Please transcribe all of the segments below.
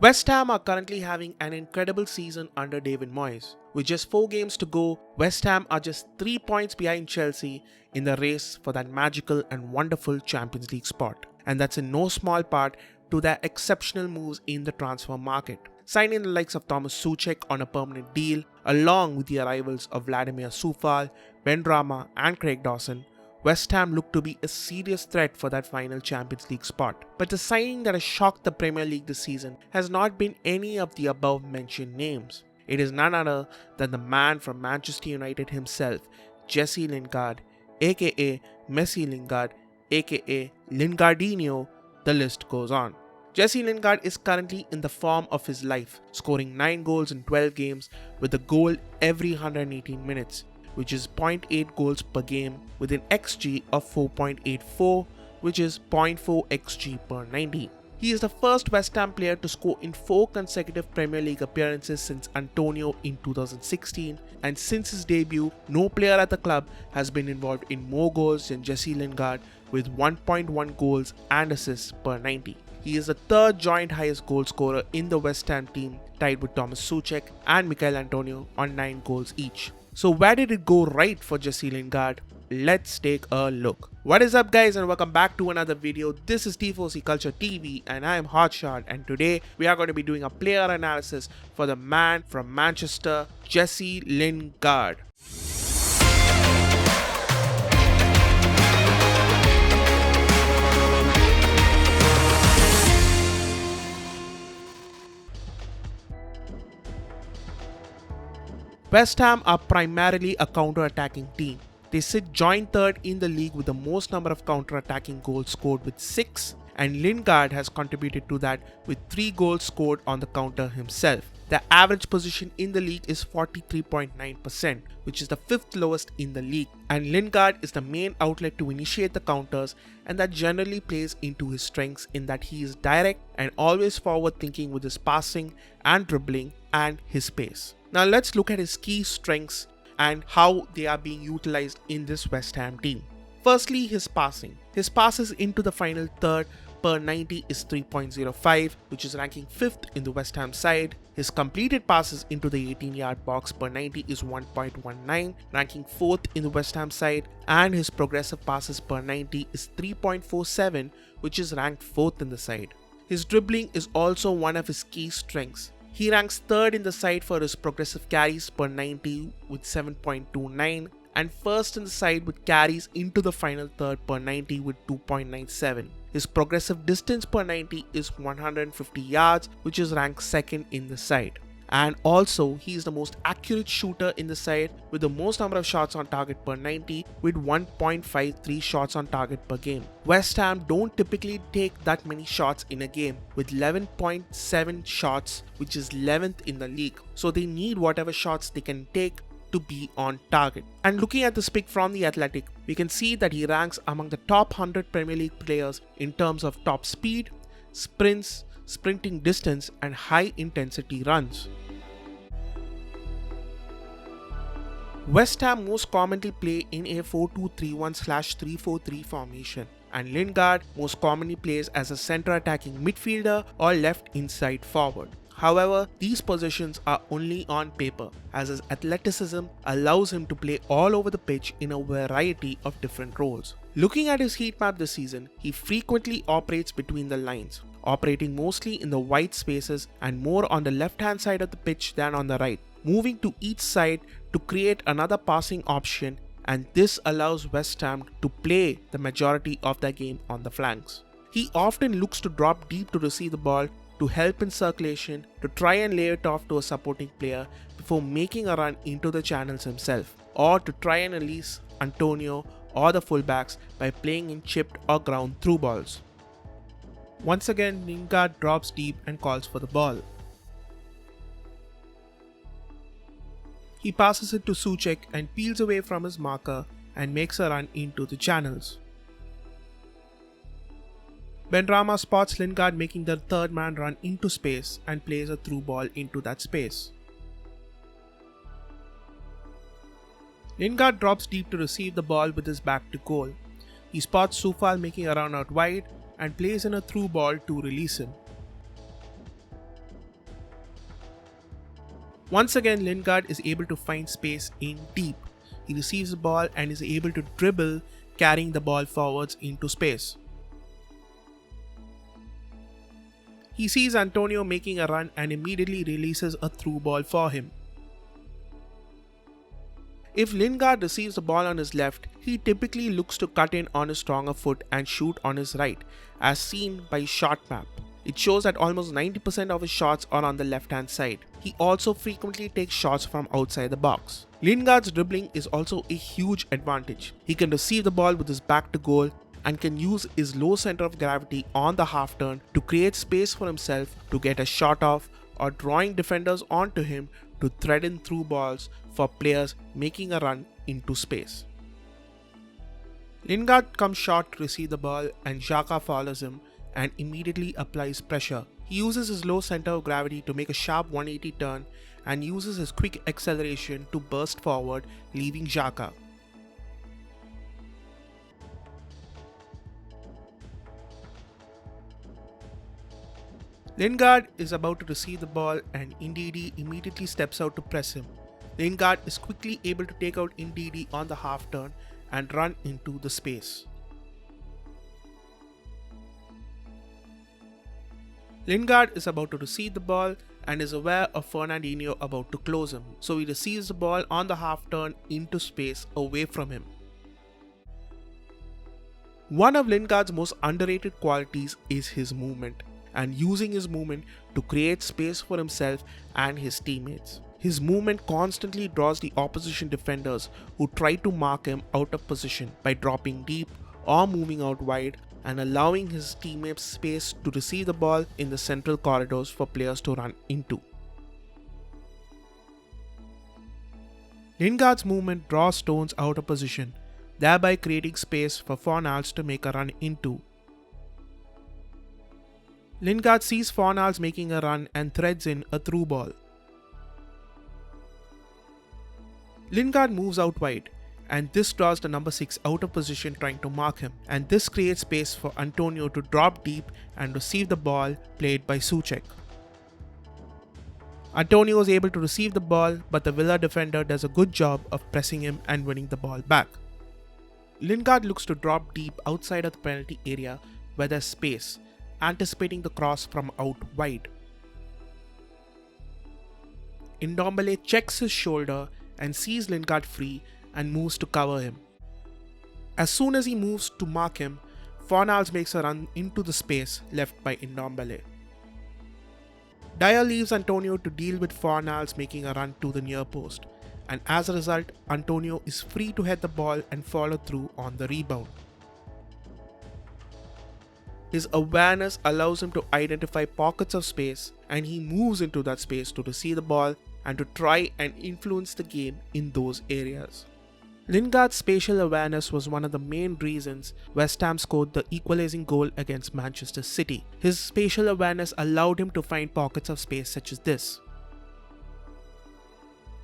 West Ham are currently having an incredible season under David Moyes. With just 4 games to go, West Ham are just 3 points behind Chelsea in the race for that magical and wonderful Champions League spot. And that's in no small part to their exceptional moves in the transfer market. Signing the likes of Thomas Souček on a permanent deal, along with the arrivals of Vladimir Coufal, Ben Rama and Craig Dawson, West Ham look to be a serious threat for that final Champions League spot. But the signing that has shocked the Premier League this season has not been any of the above mentioned names. It is none other than the man from Manchester United himself, Jesse Lingard, aka Messi Lingard, aka Lingardinho, the list goes on. Jesse Lingard is currently in the form of his life, scoring 9 goals in 12 games with a goal every 118 minutes, which is 0.8 goals per game with an XG of 4.84, which is 0.4 XG per 90. He is the first West Ham player to score in 4 consecutive Premier League appearances since Antonio in 2016, and since his debut, no player at the club has been involved in more goals than Jesse Lingard with 1.1 goals and assists per 90. He is the 3rd joint highest goal scorer in the West Ham team, tied with Thomas Souček and Michail Antonio on 9 goals each. So where did it go right for Jesse Lingard? Let's take a look. What is up guys, and welcome back to another video. This is T4C Culture TV and I am Hotshot, and today we are going to be doing a player analysis for the man from Manchester, Jesse Lingard. West Ham are primarily a counter-attacking team. They sit joint 3rd in the league with the most number of counter-attacking goals scored with 6, and Lingard has contributed to that with 3 goals scored on the counter himself. The average position in the league is 43.9%, which is the 5th lowest in the league, and Lingard is the main outlet to initiate the counters, and that generally plays into his strengths in that he is direct and always forward thinking with his passing and dribbling and his pace. Now let's look at his key strengths and how they are being utilized in this West Ham team. Firstly, his passing. His passes into the final third per 90 is 3.05, which is ranking 5th in the West Ham side. His completed passes into the 18-yard box per 90 is 1.19, ranking 4th in the West Ham side, and his progressive passes per 90 is 3.47, which is ranked 4th in the side. His dribbling is also one of his key strengths. He ranks 3rd in the side for his progressive carries per 90 with 7.29 and 1st in the side with carries into the final third per 90 with 2.97. His progressive distance per 90 is 150 yards, which is ranked 2nd in the side. And also, he is the most accurate shooter in the side with the most number of shots on target per 90 with 1.53 shots on target per game. West Ham don't typically take that many shots in a game with 11.7 shots, which is 11th in the league. So they need whatever shots they can take to be on target. And looking at this pick from The Athletic, we can see that he ranks among the top 100 Premier League players in terms of top speed, sprints, sprinting distance and high intensity runs. West Ham most commonly play in a 4-2-3-1/3-4-3 formation, and Lingard most commonly plays as a centre attacking midfielder or left inside forward. However, these positions are only on paper, as his athleticism allows him to play all over the pitch in a variety of different roles. Looking at his heat map this season, he frequently operates between the lines, operating mostly in the wide spaces and more on the left-hand side of the pitch than on the right, moving to each side to create another passing option, and this allows West Ham to play the majority of their game on the flanks. He often looks to drop deep to receive the ball, to help in circulation, to try and lay it off to a supporting player before making a run into the channels himself, or to try and release Antonio or the fullbacks by playing in chipped or ground through balls. Once again, Lingard drops deep and calls for the ball. He passes it to Souček and peels away from his marker and makes a run into the channels. Ben Rama spots Lingard making the 3rd man run into space and plays a through ball into that space. Lingard drops deep to receive the ball with his back to goal. He spots Coufal making a run out wide and plays in a through ball to release him. Once again, Lingard is able to find space in deep. He receives the ball and is able to dribble, carrying the ball forwards into space. He sees Antonio making a run and immediately releases a through ball for him. If Lingard receives the ball on his left, he typically looks to cut in on his stronger foot and shoot on his right, as seen by his shot map. It shows that almost 90% of his shots are on the left hand side. He also frequently takes shots from outside the box. Lingard's dribbling is also a huge advantage. He can receive the ball with his back to goal and can use his low center of gravity on the half turn to create space for himself to get a shot off, or drawing defenders onto him to thread in through balls for players making a run into space. Lingard comes short to receive the ball and Xhaka follows him and immediately applies pressure. He uses his low center of gravity to make a sharp 180 turn and uses his quick acceleration to burst forward, leaving Xhaka. Lingard is about to receive the ball and Ndidi immediately steps out to press him. Lingard is quickly able to take out Ndidi on the half turn and run into the space. Lingard is about to receive the ball and is aware of Fernandinho about to close him, so he receives the ball on the half turn into space away from him. One of Lingard's most underrated qualities is his movement, and using his movement to create space for himself and his teammates. His movement constantly draws the opposition defenders who try to mark him out of position by dropping deep or moving out wide, and allowing his teammates space to receive the ball in the central corridors for players to run into. Lingard's movement draws stones out of position, thereby creating space for Fornals to make a run into. Lingard sees Fornals making a run and threads in a through ball. Lingard moves out wide, and this draws the number 6 out of position trying to mark him, and this creates space for Antonio to drop deep and receive the ball played by Souček. Antonio is able to receive the ball, but the Villa defender does a good job of pressing him and winning the ball back. Lingard looks to drop deep outside of the penalty area where there's space, anticipating the cross from out wide. Ndombele checks his shoulder and sees Lingard free and moves to cover him. As soon as he moves to mark him, Fornals makes a run into the space left by Ndombele. Dyer leaves Antonio to deal with Fornals making a run to the near post, and as a result, Antonio is free to head the ball and follow through on the rebound. His awareness allows him to identify pockets of space, and he moves into that space to receive the ball and to try and influence the game in those areas. Lingard's spatial awareness was one of the main reasons West Ham scored the equalizing goal against Manchester City. His spatial awareness allowed him to find pockets of space such as this.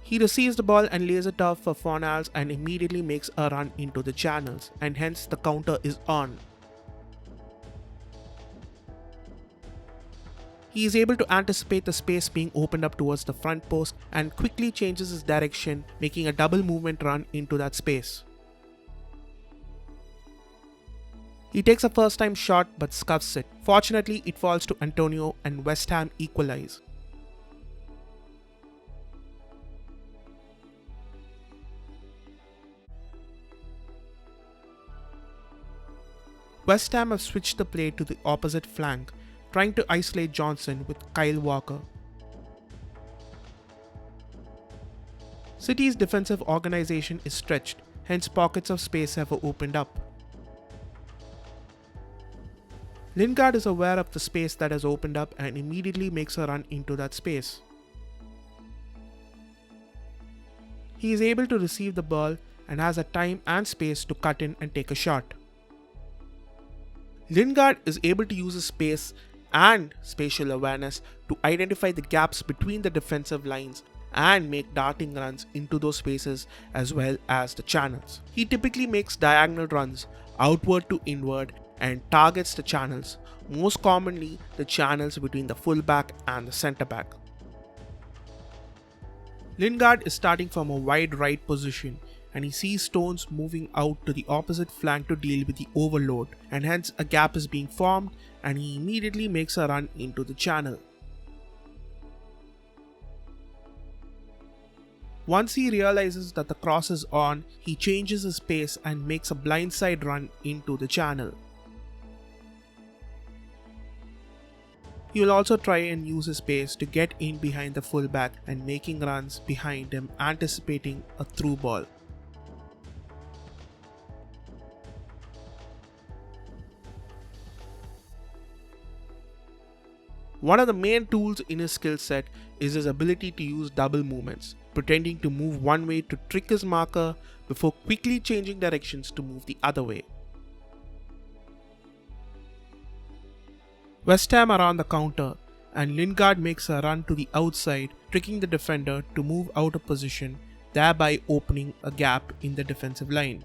He receives the ball and lays it off for Fornals and immediately makes a run into the channels, and hence the counter is on. He is able to anticipate the space being opened up towards the front post and quickly changes his direction, making a double movement run into that space. He takes a first time shot but scuffs it. Fortunately, it falls to Antonio and West Ham equalize. West Ham have switched the play to the opposite flank, trying to isolate Johnson with Kyle Walker. City's defensive organization is stretched, hence pockets of space have opened up. Lingard is aware of the space that has opened up and immediately makes a run into that space. He is able to receive the ball and has a time and space to cut in and take a shot. Lingard is able to use his space and spatial awareness to identify the gaps between the defensive lines and make darting runs into those spaces as well as the channels. He typically makes diagonal runs outward to inward and targets the channels, most commonly the channels between the fullback and the centre back. Lingard is starting from a wide right position and he sees Stones moving out to the opposite flank to deal with the overload, and hence a gap is being formed and he immediately makes a run into the channel. Once he realizes that the cross is on, he changes his pace and makes a blindside run into the channel. He will also try and use his pace to get in behind the fullback and making runs behind him, anticipating a through ball. One of the main tools in his skill set is his ability to use double movements, pretending to move one way to trick his marker before quickly changing directions to move the other way. West Ham are on the counter and Lingard makes a run to the outside, tricking the defender to move out of position, thereby opening a gap in the defensive line.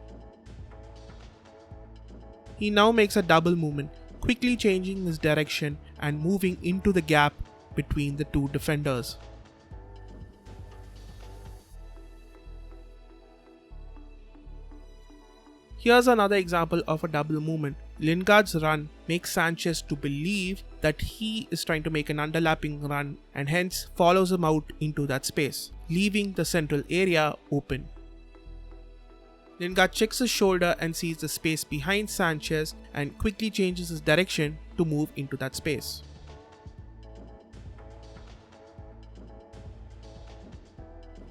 He now makes a double movement, quickly changing his direction and moving into the gap between the two defenders. Here's another example of a double movement. Lingard's run makes Sanchez to believe that he is trying to make an underlapping run and hence follows him out into that space, leaving the central area open. Lingard checks his shoulder and sees the space behind Sanchez and quickly changes his direction to move into that space.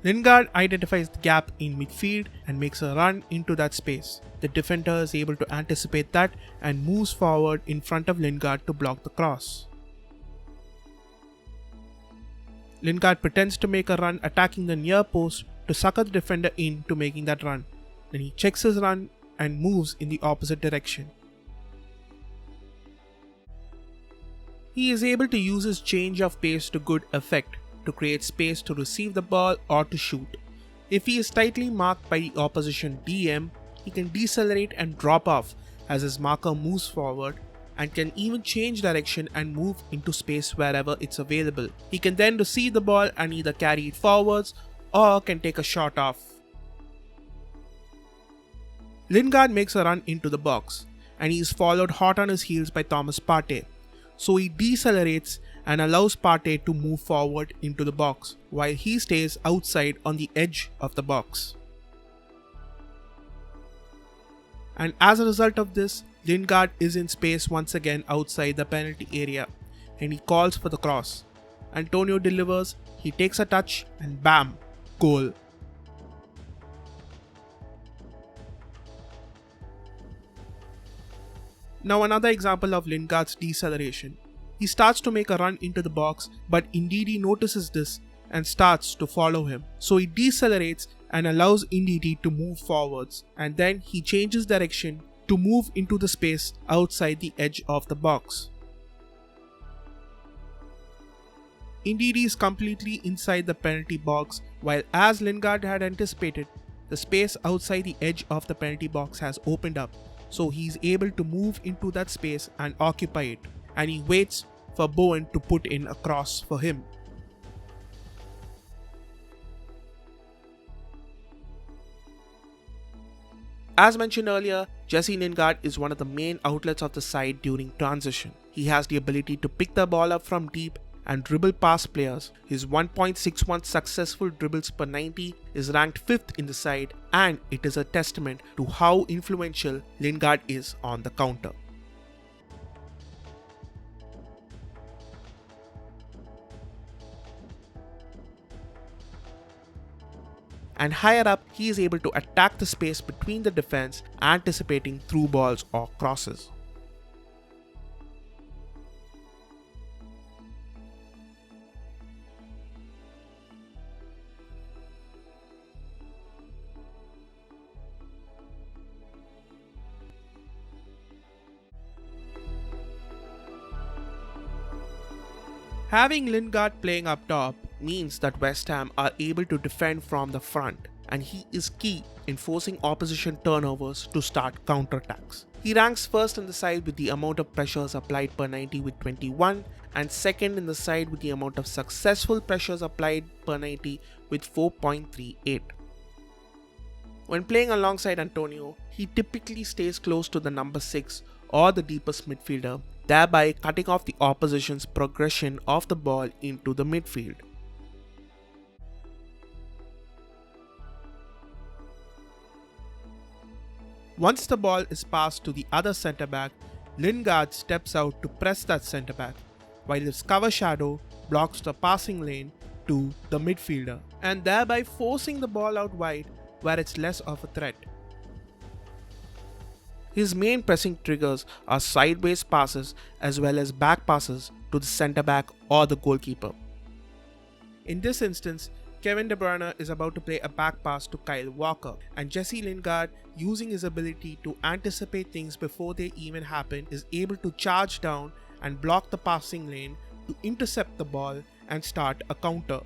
Lingard identifies the gap in midfield and makes a run into that space. The defender is able to anticipate that and moves forward in front of Lingard to block the cross. Lingard pretends to make a run attacking the near post to sucker the defender into making that run. Then he checks his run and moves in the opposite direction. He is able to use his change of pace to good effect to create space to receive the ball or to shoot. If he is tightly marked by the opposition DM, he can decelerate and drop off as his marker moves forward and can even change direction and move into space wherever it's available. He can then receive the ball and either carry it forwards or can take a shot off. Lingard makes a run into the box and he is followed hot on his heels by Thomas Partey. So he decelerates and allows Partey to move forward into the box while he stays outside on the edge of the box. And as a result of this, Lingard is in space once again outside the penalty area and he calls for the cross. Antonio delivers, he takes a touch and bam, goal. Now another example of Lingard's deceleration. He starts to make a run into the box, but Ndidi notices this and starts to follow him. So he decelerates and allows Ndidi to move forwards, and then he changes direction to move into the space outside the edge of the box. Ndidi is completely inside the penalty box, while as Lingard had anticipated, the space outside the edge of the penalty box has opened up. So he's able to move into that space and occupy it, and he waits for Bowen to put in a cross for him. As mentioned earlier, Jesse Lingard is one of the main outlets of the side during transition. He has the ability to pick the ball up from deep and dribble past players. His 1.61 successful dribbles per 90 is ranked 5th in the side, and it is a testament to how influential Lingard is on the counter. And higher up, he is able to attack the space between the defense, anticipating through balls or crosses. Having Lingard playing up top means that West Ham are able to defend from the front, and he is key in forcing opposition turnovers to start counterattacks. He ranks first in the side with the amount of pressures applied per 90 with 21, and second in the side with the amount of successful pressures applied per 90 with 4.38. When playing alongside Antonio, he typically stays close to the number 6 or the deepest midfielder, thereby cutting off the opposition's progression of the ball into the midfield. Once the ball is passed to the other centre-back, Lingard steps out to press that centre-back, while his cover shadow blocks the passing lane to the midfielder, and thereby forcing the ball out wide where it's less of a threat. His main pressing triggers are sideways passes as well as back passes to the centre-back or the goalkeeper. In this instance, Kevin De Bruyne is about to play a back pass to Kyle Walker, and Jesse Lingard, using his ability to anticipate things before they even happen, is able to charge down and block the passing lane to intercept the ball and start a counter.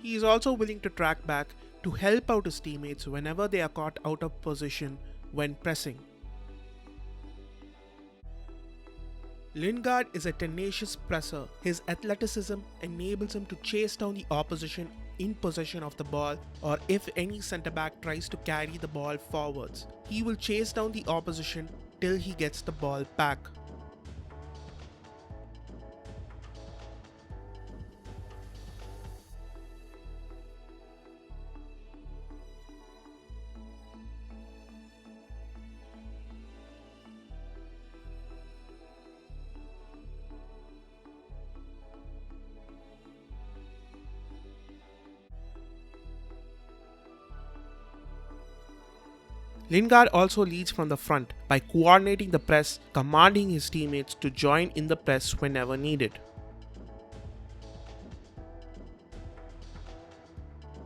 He is also willing to track back to help out his teammates whenever they are caught out of position when pressing. Lingard is a tenacious presser. His athleticism enables him to chase down the opposition in possession of the ball, or if any centre-back tries to carry the ball forwards, he will chase down the opposition till he gets the ball back. Lingard also leads from the front by coordinating the press, commanding his teammates to join in the press whenever needed.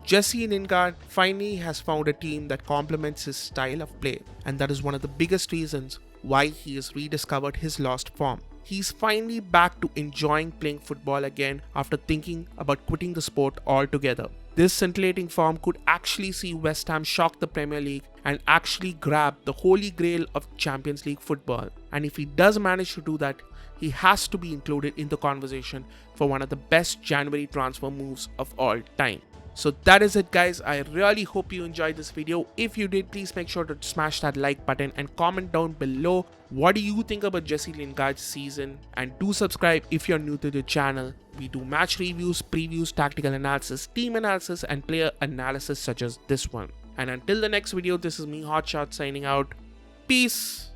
Jesse Lingard finally has found a team that complements his style of play, and that is one of the biggest reasons why he has rediscovered his lost form. He's finally back to enjoying playing football again after thinking about quitting the sport altogether. This scintillating form could actually see West Ham shock the Premier League and actually grab the holy grail of Champions League football. And if he does manage to do that, he has to be included in the conversation for one of the best January transfer moves of all time. So that is it, guys. I really hope you enjoyed this video. If you did, please make sure to smash that like button and comment down below what do you think about Jesse Lingard's season, and do subscribe if you're new to the channel. We do match reviews, previews, tactical analysis, team analysis and player analysis such as this one. And until the next video, this is me, Hotshot, signing out. Peace.